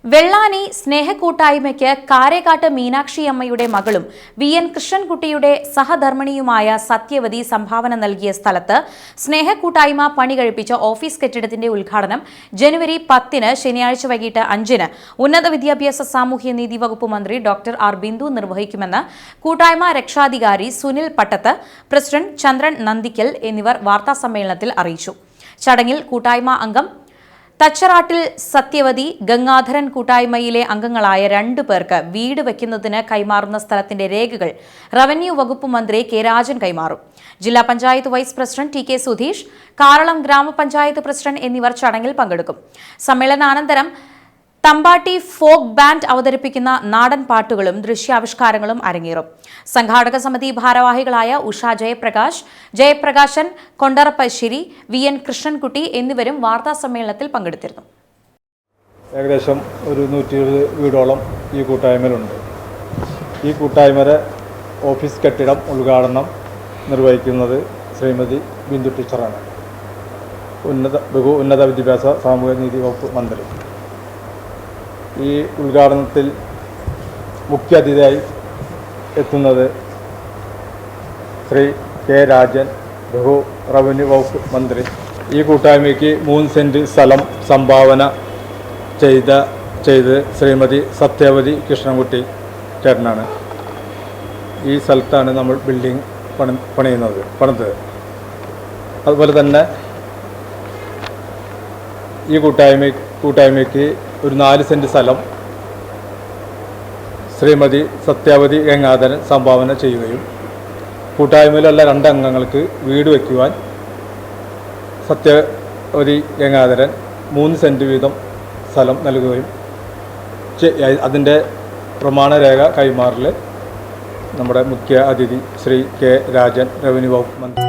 വെള്ളാനി സ്നേഹക്കൂട്ടായ്മയ്ക്ക് കാരേക്കാട്ട് മീനാക്ഷിയമ്മയുടെ മകളും വി.എൻ. കൃഷ്ണൻകുട്ടിയുടെ സഹധർമ്മിണിയുമായ സത്യവതി സംഭാവന നൽകിയ സ്ഥലത്ത് സ്നേഹക്കൂട്ടായ്മ പണി കഴിപ്പിച്ച ഓഫീസ് കെട്ടിടത്തിന്റെ ഉദ്ഘാടനം ജനുവരി 10 ശനിയാഴ്ച വൈകിട്ട് 5 ഉന്നത വിദ്യാഭ്യാസ സാമൂഹ്യനീതി വകുപ്പ് മന്ത്രി ഡോക്ടർ ആർ ബിന്ദു നിർവഹിക്കുമെന്ന് കൂട്ടായ്മ രക്ഷാധികാരി സുനിൽ പട്ടത്ത്, പ്രസിഡന്റ് ചന്ദ്രൻ നന്ദിക്കൽ എന്നിവർ വാർത്താസമ്മേളനത്തിൽ അറിയിച്ചു. ചടങ്ങിൽ കൂട്ടായ്മ അംഗം തച്ചറാട്ടിൽ സത്യവതി, ഗംഗാധരൻ കൂട്ടായ്മയിലെ അംഗങ്ങളായ 2 പേർക്ക് വീട് വയ്ക്കുന്നതിന് കൈമാറുന്ന സ്ഥലത്തിന്റെ രേഖകൾ റവന്യൂ വകുപ്പ് മന്ത്രി കെ രാജൻ കൈമാറും. ജില്ലാ panchayat vice president T K Sudheesh, Karalam ഗ്രാമപഞ്ചായത്ത് പ്രസിഡന്റ് എന്നിവർ ചടങ്ങിൽ പങ്കെടുക്കും. സമ്മേളനാനന്തരം തമ്പാട്ടി ഫോക്ക് ബാൻഡ് അവതരിപ്പിക്കുന്ന നാടൻ പാട്ടുകളും ദൃശ്യാവിഷ്കാരങ്ങളും അരങ്ങേറും. സംഘാടക സമിതി ഭാരവാഹികളായ ഉഷ ജയപ്രകാശൻ കൊണ്ടറപ്പശ്ശേരി, വി.എൻ. കൃഷ്ണൻകുട്ടി എന്നിവരും വാർത്താ സമ്മേളനത്തിൽ പങ്കെടുത്തിരുന്നു. ഏകദേശം ഒരു 120 വീടോളം ഈ കൂട്ടായ്മയിലുണ്ട്. ഈ കൂട്ടായ്മയുടെ ഓഫീസ് കെട്ടിടം ഉദ്ഘാടനം നിർവഹിക്കുന്നത് ശ്രീമതി ബിന്ദു ടീച്ചറാണ്, ഉന്നത വിദ്യാഭ്യാസ സാമൂഹ്യനീതി വകുപ്പ് മന്ത്രി. ഈ ഉദ്ഘാടനത്തിൽ മുഖ്യ അതിഥിയായി എത്തുന്നത് ശ്രീ കെ രാജൻ, റവന്യൂ വകുപ്പ് മന്ത്രി. ഈ കൂട്ടായ്മയ്ക്ക് 3 സെന്റ് സ്ഥലം സംഭാവന ചെയ്ത് ശ്രീമതി സത്യവതി കൃഷ്ണൻകുട്ടി ചേട്ടനാണ്. ഈ സ്ഥലത്താണ് നമ്മൾ ബിൽഡിംഗ് പണിതത്. അതുപോലെ തന്നെ ഈ കൂട്ടായ്മയ്ക്ക് ഒരു 4 സെന്റ് സ്ഥലം ശ്രീമതി സത്യാവതി ഗംഗാധരൻ സംഭാവന ചെയ്യുകയും കൂട്ടായ്മയിലുള്ള 2 അംഗങ്ങൾക്ക് വീട് വയ്ക്കുവാൻ സത്യവതി ഗംഗാധരൻ 3 സെന്റ് വീതം സ്ഥലം നൽകുകയും അതിൻ്റെ പ്രമാണരേഖ കൈമാറൽ നമ്മുടെ മുഖ്യ അതിഥി ശ്രീ കെ രാജൻ, റവന്യൂ വകുപ്പ് മന്ത്രി.